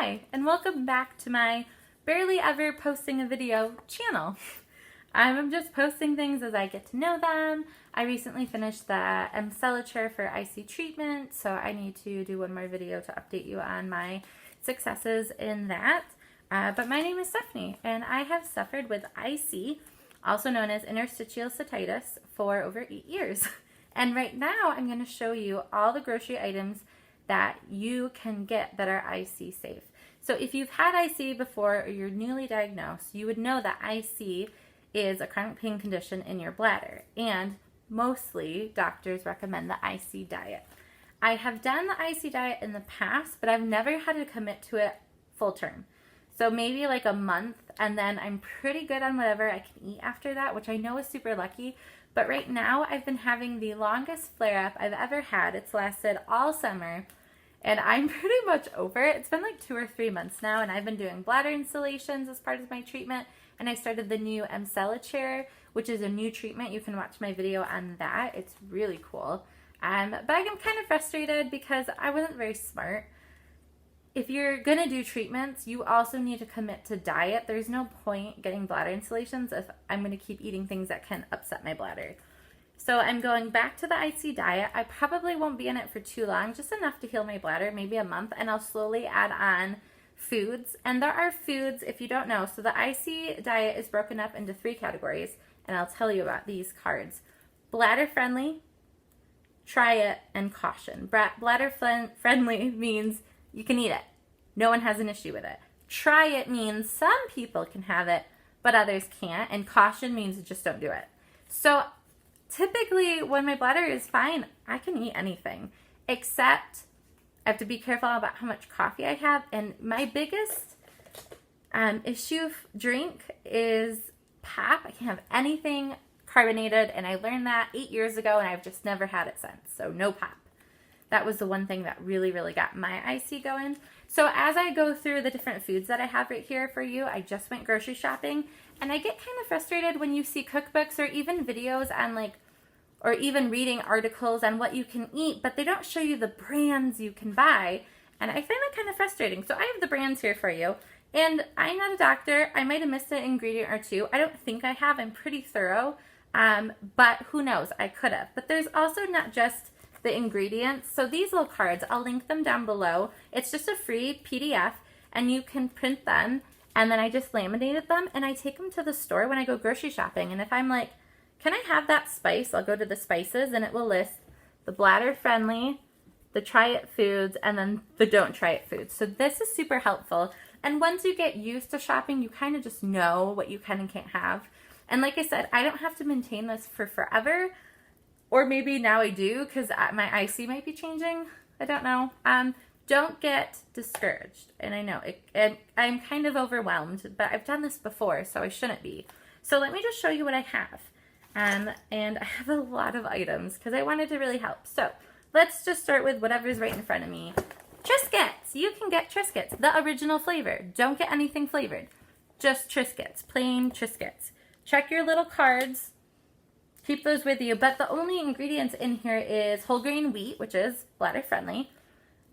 Hi, and welcome back to my barely ever posting a video channel. I'm just posting things as I get to know them. I recently finished the micellar for IC treatment, so I need to do one more video to update you on my successes in that. But my name is Stephanie, and I have suffered with IC, also known as interstitial cystitis, for over 8 years. And right now I'm going to show you all the grocery items that you can get that are IC safe. So if you've had IC before or you're newly diagnosed, you would know that IC is a chronic pain condition in your bladder, and mostly doctors recommend the IC diet. I have done the IC diet in the past, but I've never had to commit to it full term. So maybe like a month, and then I'm pretty good on whatever I can eat after that, which I know is super lucky. But right now I've been having the longest flare-up I've ever had. It's lasted all summer, and I'm pretty much over it. It's been like 2 or 3 months now, and I've been doing bladder installations as part of my treatment, and I started the new micellar, which is a new treatment. You can watch my video on that. It's really cool. But I'm kind of frustrated because I wasn't very smart. If you're gonna do treatments, you also need to commit to diet. There's no point getting bladder installations if I'm gonna keep eating things that can upset my bladder. So I'm going back to the IC diet. I probably won't be in it for too long, just enough to heal my bladder, maybe a month, and I'll slowly add on foods. And there are foods, if you don't know, so the IC diet is broken up into 3 categories, and I'll tell you about these cards. Bladder friendly, try it, and caution. Bladder friendly means you can eat it. No one has an issue with it. Try it means some people can have it, but others can't. And caution means just don't do it. So typically when my bladder is fine, I can eat anything, except I have to be careful about how much coffee I have. And my biggest drink is pop. I can't have anything carbonated, and I learned that 8 years ago, and I've just never had it since. So no pop. That was the one thing that really got my IC going. So as I go through the different foods that I have right here for you, I just went grocery shopping, and I get kind of frustrated when you see cookbooks or even videos on or even reading articles on what you can eat, but they don't show you the brands you can buy, and I find that kind of frustrating. So I have the brands here for you, and I'm not a doctor. I might have missed an ingredient or two. I don't think I have. I'm pretty thorough, but who knows? I could have. But there's also not just the ingredients. So these little cards, I'll link them down below. It's just a free PDF, and you can print them, and then I just laminated them, and I take them to the store when I go grocery shopping. And if I'm like, can I have that spice? I'll go to the spices, and it will list the bladder friendly, the try it foods, and then the don't try it foods. So this is super helpful. And once you get used to shopping, you kind of just know what you can and can't have. And like I said, I don't have to maintain this for forever. Or maybe now I do, because my IC might be changing. I don't know. Don't get discouraged. And I know, I'm kind of overwhelmed, but I've done this before, so I shouldn't be. So let me just show you what I have. And I have a lot of items, because I wanted to really help. So let's just start with whatever's right in front of me. Triscuits. You can get Triscuits, the original flavor. Don't get anything flavored. Just Triscuits, plain Triscuits. Check your little cards. Keep those with you, but the only ingredients in here is whole grain wheat, which is bladder friendly,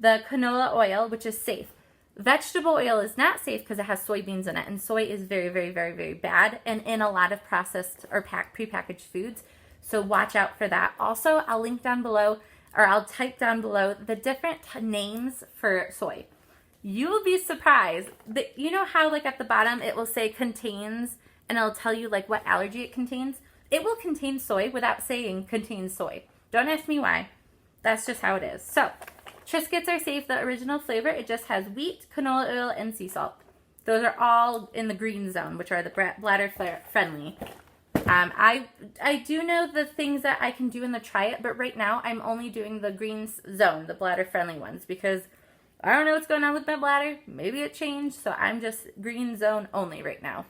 the canola oil, which is safe. Vegetable oil is not safe because it has soybeans in it, and soy is very bad and in a lot of processed or prepackaged foods, so watch out for that. Also, I'll link down below, or I'll type down below the different names for soy. You will be surprised that, you know how like at the bottom it will say contains, and it'll tell you like what allergy it contains? It will contain soy without saying contains soy. Don't ask me why. That's just how it is. So, Triscuits are safe. The original flavor, it just has wheat, canola oil, and sea salt. Those are all in the green zone, which are the bladder friendly. I do know the things that I can do in the try it, but right now I'm only doing the green zone, the bladder friendly ones, because I don't know what's going on with my bladder. Maybe it changed, so I'm just green zone only right now.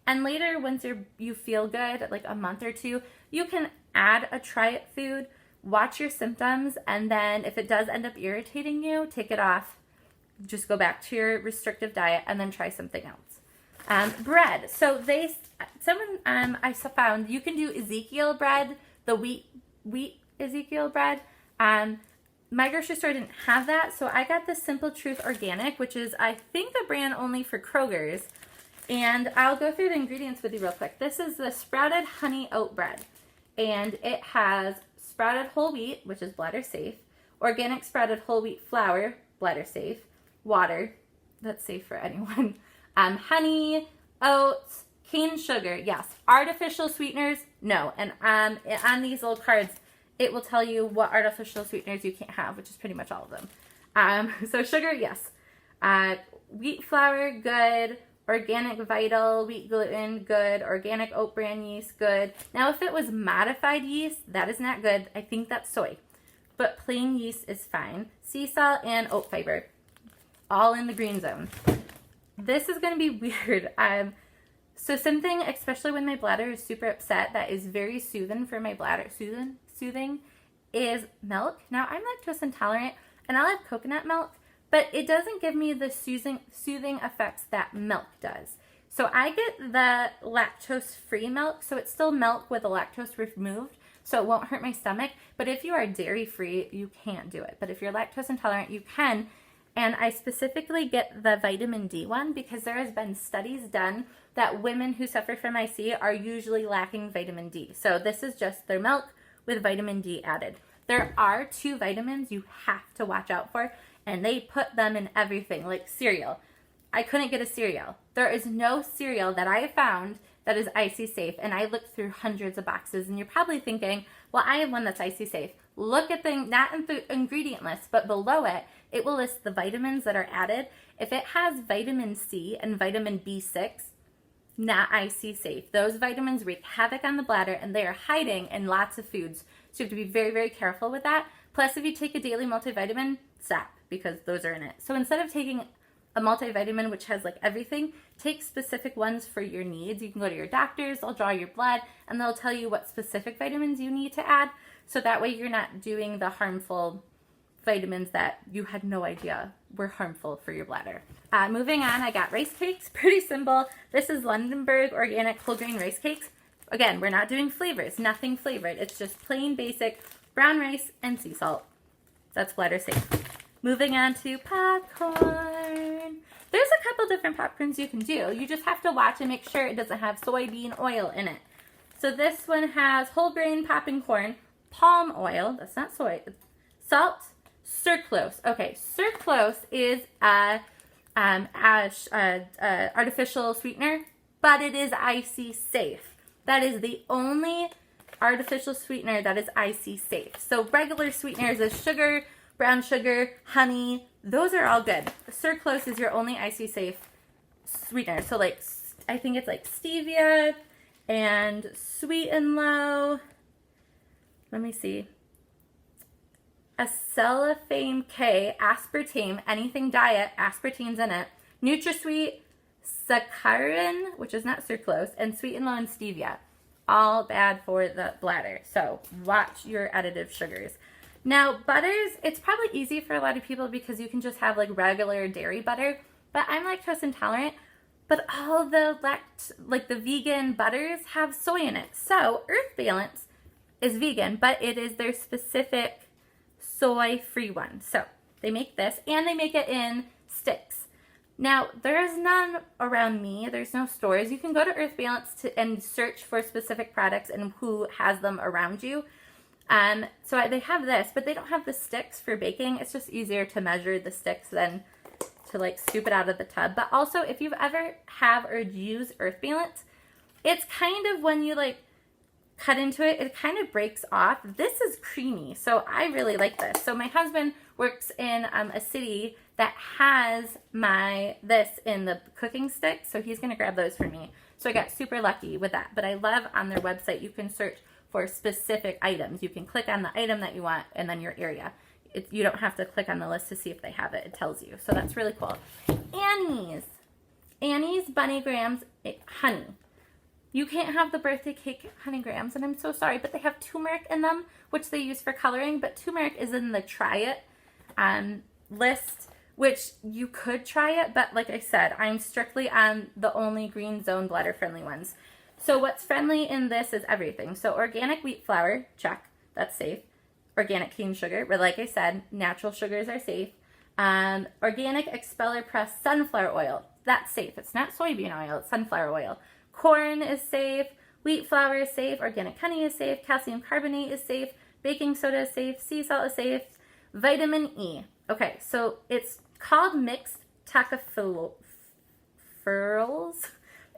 And later, once you feel good, like a month or 2, you can add a try it food, watch your symptoms, and then if it does end up irritating you, take it off. Just go back to your restrictive diet and then try something else. Bread. So I found you can do Ezekiel bread, the wheat Ezekiel bread. my grocery store didn't have that, so I got the Simple Truth Organic, which is, I think, a brand only for Kroger's. And I'll go through the ingredients with you real quick. This is the sprouted honey oat bread, and it has sprouted whole wheat, which is bladder safe, organic sprouted whole wheat flour, bladder safe, water, that's safe for anyone, honey, oats, cane sugar, yes, artificial sweeteners, no, and on these little cards, it will tell you what artificial sweeteners you can't have, which is pretty much all of them. So sugar, yes, wheat flour, good, organic vital, wheat gluten, good, organic oat bran yeast, good. Now, if it was modified yeast, that is not good. I think that's soy, but plain yeast is fine. Sea salt and oat fiber, all in the green zone. This is going to be weird. So something, especially when my bladder is super upset, that is very soothing for my bladder, soothing, is milk. Now, I'm lactose intolerant, and I'll have coconut milk, but it doesn't give me the soothing effects that milk does. So I get the lactose-free milk, so it's still milk with the lactose removed, so it won't hurt my stomach. But if you are dairy-free, you can't do it. But if you're lactose intolerant, you can. And I specifically get the vitamin D one because there has been studies done that women who suffer from IC are usually lacking vitamin D. So this is just their milk with vitamin D added. There are 2 vitamins you have to watch out for, and they put them in everything, like cereal. I couldn't get a cereal. There is no cereal that I have found that is IC safe, and I looked through hundreds of boxes, and you're probably thinking, well, I have one that's IC safe. Look at not in the ingredient list, but below it, it will list the vitamins that are added. If it has vitamin C and vitamin B6, not IC safe. Those vitamins wreak havoc on the bladder, and they are hiding in lots of foods. So you have to be very, very careful with that. Plus, if you take a daily multivitamin, stop, because those are in it. So instead of taking a multivitamin, which has like everything, take specific ones for your needs. You can go to your doctors, they'll draw your blood, and they'll tell you what specific vitamins you need to add. So that way you're not doing the harmful vitamins that you had no idea were harmful for your bladder. Moving on, I got rice cakes. Pretty simple. This is Lindbergh organic whole grain rice cakes. Again, we're not doing flavors, nothing flavored. It's just plain basic brown rice and sea salt. That's bladder safe. Moving on to popcorn. There's a couple different popcorns you can do. You just have to watch and make sure it doesn't have soybean oil in it. So this one has whole grain popping corn, palm oil, that's not soy, salt, sucralose. Okay, sucralose is artificial sweetener, but it is IC safe. That is the only artificial sweetener that is IC safe. So regular sweeteners is sugar, brown sugar, honey, those are all good. Sucralose is your only IC safe sweetener. So like, I think it's like stevia and sweet and low. Let me see. Acesulfame K, aspartame, anything diet, aspartame's in it. NutraSweet, saccharin, which is not sucralose, and sweet and low and stevia. All bad for the bladder. So watch your additive sugars. Now, butters, it's probably easy for a lot of people because you can just have like regular dairy butter, but I'm lactose intolerant, but all the the vegan butters have soy in it. So Earth Balance is vegan, but it is their specific soy-free one. So they make this, and they make it in sticks. Now, there is none around me. There's no stores. You can go to Earth Balance and search for specific products and who has them around you. So they have this, but they don't have the sticks for baking. It's just easier to measure the sticks than to like scoop it out of the tub. But also, if you've ever have or use Earth Balance, it's kind of when you like cut into it, it kind of breaks off. This is creamy, so I really like this. So my husband works in a city that has this in the cooking stick, so he's gonna grab those for me. So I got super lucky with that. But I love on their website, you can search for specific items. You can click on the item that you want and then your area. You don't have to click on the list to see if they have it. It tells you. So that's really cool. Annie's Bunny Grams honey. You can't have the birthday cake honey grams, and I'm so sorry, but they have turmeric in them, which they use for coloring, but turmeric is in the try it list, which you could try it, but like I said, I'm strictly on the only green zone bladder friendly ones. So what's friendly in this is everything. So organic wheat flour, check, that's safe. organic cane sugar, but like I said, natural sugars are safe. Organic expeller pressed sunflower oil. That's safe. It's not soybean oil, it's sunflower oil. Corn is safe. Wheat flour is safe. Organic honey is safe. Calcium carbonate is safe. Baking soda is safe. Sea salt is safe. Vitamin E. Okay, so it's called mixed tocopherols,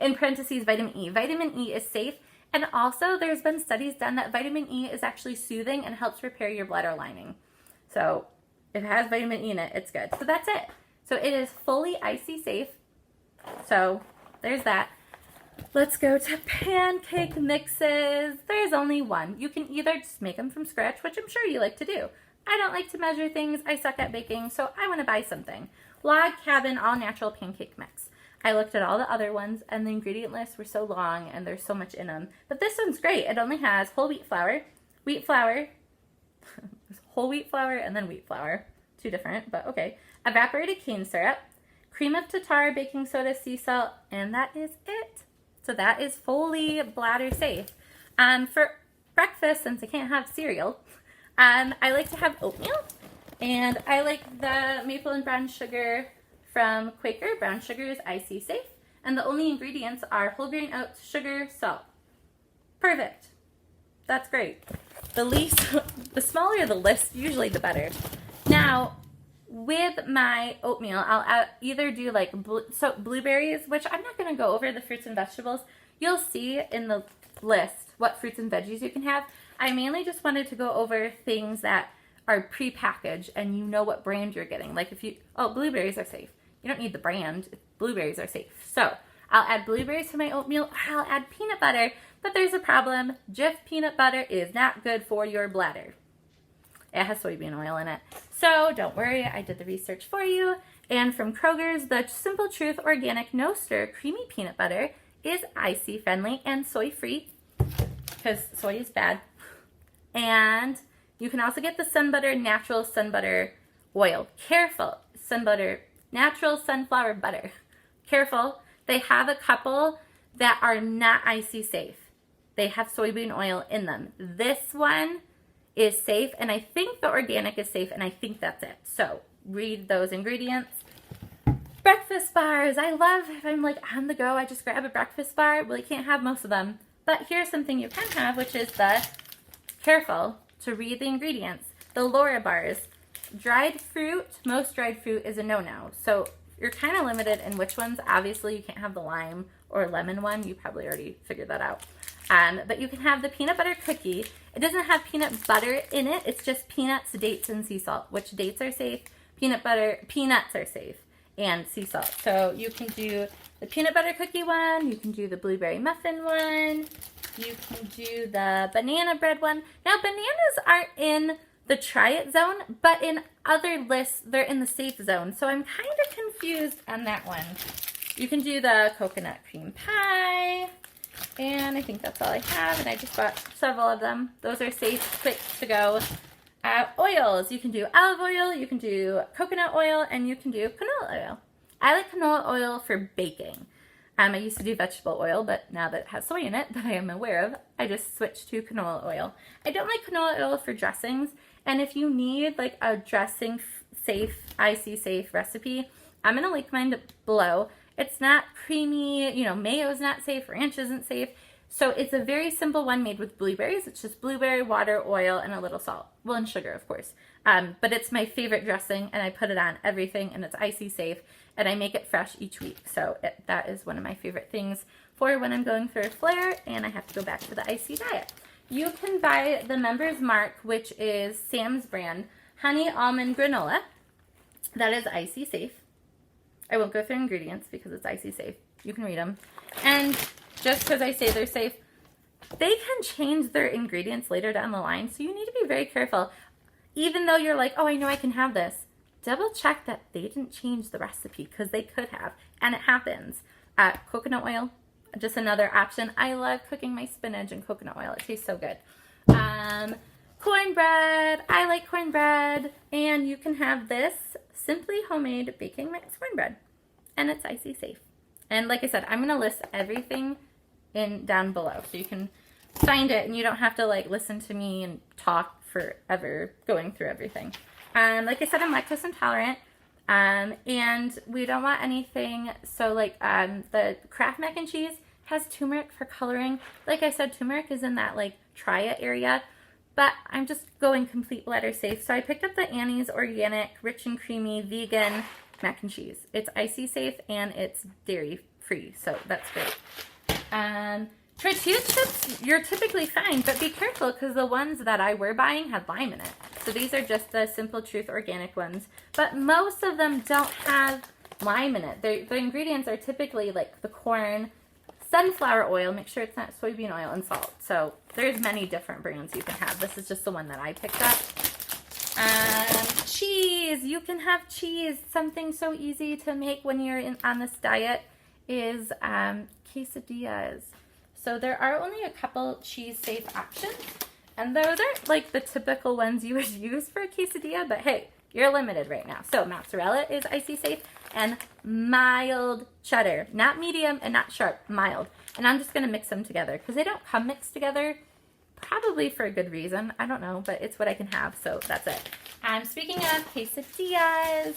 in parentheses, vitamin E. Vitamin E is safe. And also, there's been studies done that vitamin E is actually soothing and helps repair your bladder lining. So, if it has vitamin E in it, it's good. So, that's it. So, it is fully icy safe. So, there's that. Let's go to pancake mixes. There's only one. You can either just make them from scratch, which I'm sure you like to do. I don't like to measure things. I suck at baking, so I want to buy something. Log Cabin All Natural Pancake Mix. I looked at all the other ones, and the ingredient lists were so long, and there's so much in them. But this one's great. It only has whole wheat flour, whole wheat flour, and then wheat flour. Two different, but okay. Evaporated cane syrup, cream of tartar, baking soda, sea salt, and that is it. So that is fully bladder safe. For breakfast, since I can't have cereal, I like to have oatmeal, and I like the maple and brown sugar from Quaker. Brown sugar is icy safe, and the only ingredients are whole grain oats, sugar, salt. Perfect. That's great. The smaller the list, usually the better. Now, with my oatmeal, I'll either do like blueberries, which I'm not going to go over the fruits and vegetables. You'll see in the list what fruits and veggies you can have. I mainly just wanted to go over things that are pre-packaged and you know what brand you're getting. Like blueberries are safe. You don't need the brand. Blueberries are safe. So I'll add blueberries to my oatmeal, or I'll add peanut butter, but there's a problem. Jif peanut butter is not good for your bladder. It has soybean oil in it. So don't worry, I did the research for you. And from Kroger's, the Simple Truth Organic No Stir Creamy Peanut Butter is icy friendly and soy free, because soy is bad. And you can also get the SunButter Natural SunButter Oil. Careful, SunButter Natural Sunflower Butter. Careful, they have a couple that are not icy safe. They have soybean oil in them. This one is safe, and I think the organic is safe, and I think that's it. So read those ingredients. Breakfast bars. I love, if I'm like on the go, I just grab a breakfast bar. Well, you can't have most of them, but here's something you can have, which is careful to read the ingredients. The Laura bars. Dried fruit. Most dried fruit is a no-no. So you're kind of limited in which ones. Obviously, you can't have the lime or lemon one. You probably already figured that out. But you can have the peanut butter cookie. It doesn't have peanut butter in it. It's just peanuts, dates, and sea salt. Which dates are safe? Peanuts are safe, and sea salt. So you can do the peanut butter cookie one. You can do the blueberry muffin one. You can do the banana bread one. Now, bananas aren't in the try it zone, but in other lists, they're in the safe zone. So I'm kind of confused on that one. You can do the coconut cream pie. And I think that's all I have, and I just bought several of them. Those are safe, quick to go. Oils, you can do olive oil, you can do coconut oil, and you can do canola oil. I like canola oil for baking. I used to do vegetable oil, but now that it has soy in it that I am aware of, I just switched to canola oil. I don't like canola oil for dressings, and if you need like a dressing safe, icy safe recipe, I'm going to link mine below. It's not creamy, mayo is not safe, ranch isn't safe. So it's a very simple one made with blueberries. It's just blueberry, water, oil, and a little salt. Well, and sugar, of course. But it's my favorite dressing, and I put it on everything, and it's icy safe, and I make it fresh each week. So that is one of my favorite things for when I'm going for a flare, and I have to go back to the icy diet. You can buy the Member's Mark, which is Sam's brand, Honey Almond Granola. That is icy safe. I won't go through ingredients because it's icy safe. You can read them. And just because I say they're safe, they can change their ingredients later down the line. So you need to be very careful. Even though you're like, oh, I know I can have this. Double check that they didn't change the recipe, because they could have. And it happens. Coconut oil, just another option. I love cooking my spinach in coconut oil. It tastes so good. Cornbread. I like cornbread. And you can have this Simply Homemade Baking Mix Cornbread. And it's icy safe. And like I said, I'm going to list everything down below. So you can find it and you don't have to listen to me and talk forever going through everything. Like I said, I'm lactose intolerant. And we don't want anything, so like, the Kraft mac and cheese has turmeric for coloring. Like I said, turmeric is in that like try it area, but I'm just going complete bladder safe. So I picked up the Annie's Organic, Rich and Creamy, Vegan mac and cheese. It's IC safe and it's dairy free, so that's great. Tortilla chips, you're typically fine, but be careful because the ones that I were buying had lime in it. So these are just the Simple Truth organic ones, but most of them don't have lime in it. The ingredients are typically like the corn, sunflower oil, make sure it's not soybean oil, and salt. So there's many different brands you can have. This is just the one that I picked up. Cheese, you can have cheese. Something so easy to make when you're on this diet is quesadillas. So there are only a couple cheese safe options, and those aren't like the typical ones you would use for a quesadilla, but hey, you're limited right now. So mozzarella is IC safe, and mild cheddar, not medium and not sharp, mild. And I'm just gonna mix them together because they don't come mixed together, probably for a good reason. I don't know, but it's what I can have, so that's it. Speaking of quesadillas,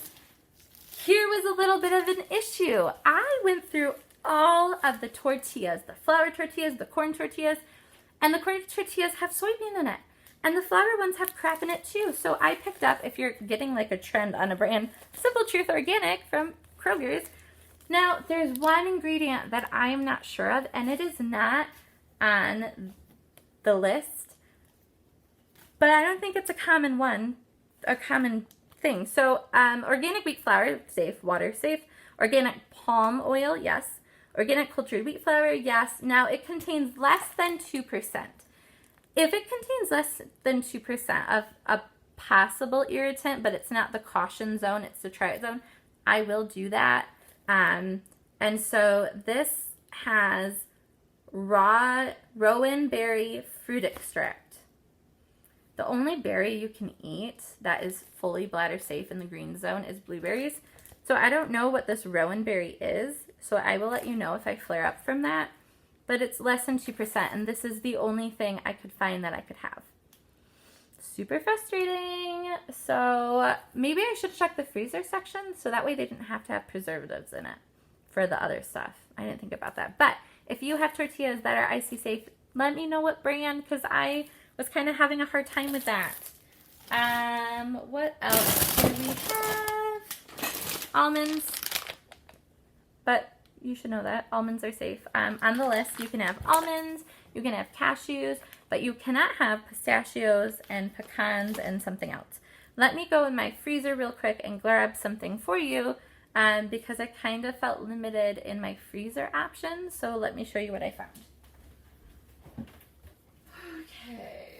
here was a little bit of an issue. I went through all of the tortillas, the flour tortillas, the corn tortillas, and the corn tortillas have soybean in it. And the flour ones have crap in it too. So I picked up, if you're getting like a trend on a brand, Simple Truth Organic from Kroger's. Now, there's one ingredient that I am not sure of, and it is not on the list, but I don't think it's a common thing. So, organic wheat flour, safe, water safe. Organic palm oil, yes. Organic cultured wheat flour, yes. Now, it contains less than 2%. If it contains less than 2% of a possible irritant, but it's not the caution zone, it's the try it zone, I will do that. And so this has raw Rowanberry fruit extract. The only berry you can eat that is fully bladder safe in the green zone is blueberries. So I don't know what this Rowanberry is, so I will let you know if I flare up from that. But it's less than 2%, and this is the only thing I could find that I could have. Super frustrating. So maybe I should check the freezer section, so that way they didn't have to have preservatives in it for the other stuff. I didn't think about that. But if you have tortillas that are IC safe, let me know what brand, because I was kind of having a hard time with that. What else do we have? Almonds. But you should know that almonds are safe. On the list, you can have almonds, you can have cashews, but you cannot have pistachios and pecans and something else. Let me go in my freezer real quick and grab something for you because I kind of felt limited in my freezer options. So let me show you what I found. Okay.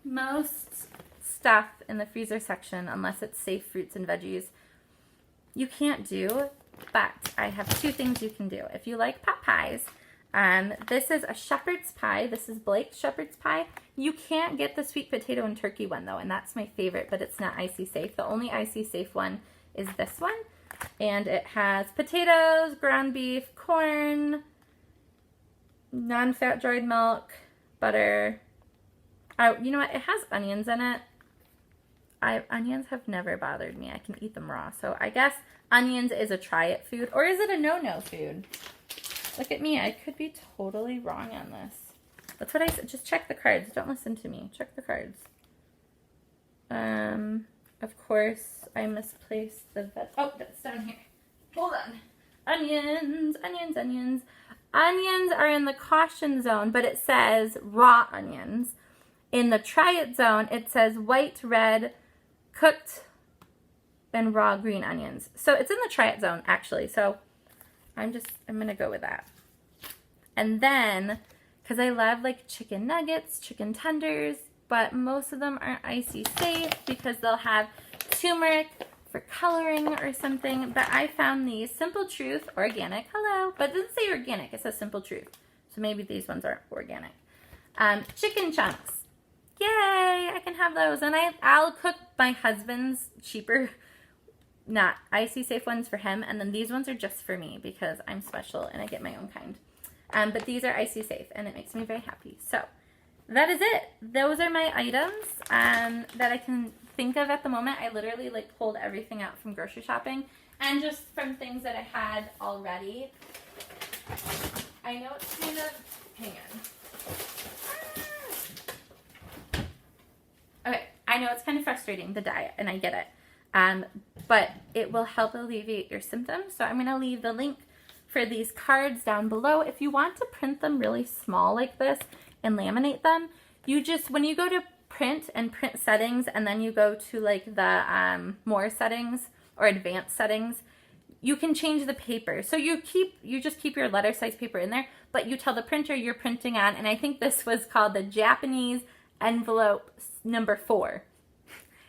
Most stuff in the freezer section, unless it's safe fruits and veggies, you can't do, but I have two things you can do. If you like pot pies, this is a shepherd's pie. This is Blake's shepherd's pie. You can't get the sweet potato and turkey one though, and that's my favorite, but it's not IC safe. The only IC safe one is this one, and it has potatoes, ground beef, corn, non-fat dried milk, butter. You know what? It has onions in it. Onions have never bothered me. I can eat them raw. So I guess onions is a try it food. Or is it a no-no food? Look at me. I could be totally wrong on this. That's what I said. Just check the cards. Don't listen to me. Check the cards. Of course, I misplaced the oh, that's down here. Hold on. Onions, onions, onions. Onions are in the caution zone, but it says raw onions. In the try it zone, it says white, red, cooked, and raw green onions. So it's in the try it zone, actually. So I'm going to go with that. And then, because I love like chicken nuggets, chicken tenders, but most of them aren't IC safe because they'll have turmeric for coloring or something. But I found these Simple Truth Organic. Hello. But it doesn't say organic. It says Simple Truth. So maybe these ones aren't organic. Chicken chunks. Yay, I can have those. And I'll cook my husband's cheaper, not IC safe ones for him. And then these ones are just for me because I'm special and I get my own kind. But these are icy safe, and it makes me very happy. So that is it. Those are my items that I can think of at the moment. I literally like pulled everything out from grocery shopping and just from things that I had already. I know it's kind of, hang on. Okay, I know it's kind of frustrating, the diet, and I get it. But it will help alleviate your symptoms. So I'm going to leave the link for these cards down below. If you want to print them really small like this and laminate them, you just, when you go to print and print settings, and then you go to like the more settings or advanced settings, you can change the paper. So you just keep your letter size paper in there, but you tell the printer you're printing on, and I think this was called the Japanese envelope number 4.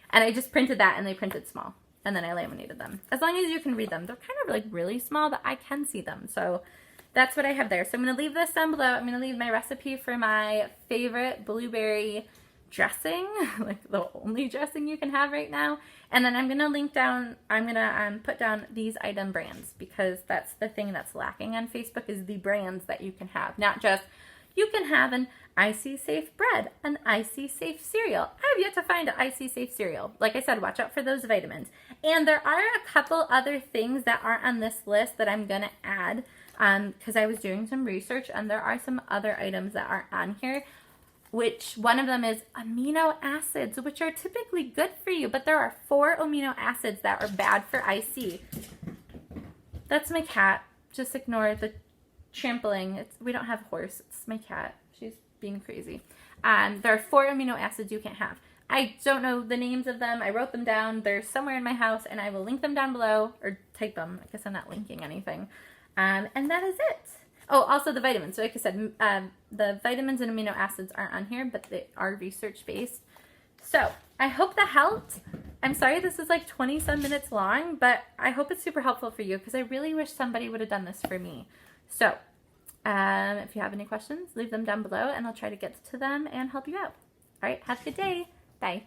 And I just printed that, and they printed small, and then I laminated them. As long as you can read them. They're kind of like really small, but I can see them. So that's what I have there. So I'm going to leave this down below. I'm going to leave my recipe for my favorite blueberry dressing, like the only dressing you can have right now. And then I'm going to link down, I'm going to put down these item brands, because that's the thing that's lacking on Facebook, is the brands that you can have. Not just, you can have an icy safe bread, an icy safe cereal. I have yet to find an icy safe cereal. Like I said, watch out for those vitamins. And there are a couple other things that aren't on this list that I'm going to add, because I was doing some research, and there are some other items that aren't on here, which one of them is amino acids, which are typically good for you, but there are 4 amino acids that are bad for IC. That's my cat. Just ignore the trampling. We don't have a horse. It's my cat. She's being crazy. There are 4 amino acids you can't have. I don't know the names of them. I wrote them down. They're somewhere in my house, and I will link them down below, or type them. I guess I'm not linking anything. And that is it. Oh, also the vitamins. So like I said, the vitamins and amino acids aren't on here, but they are research-based. So I hope that helped. I'm sorry this is like 20-some minutes long, but I hope it's super helpful for you, because I really wish somebody would have done this for me. So if you have any questions, leave them down below, and I'll try to get to them and help you out. All right, have a good day. Bye.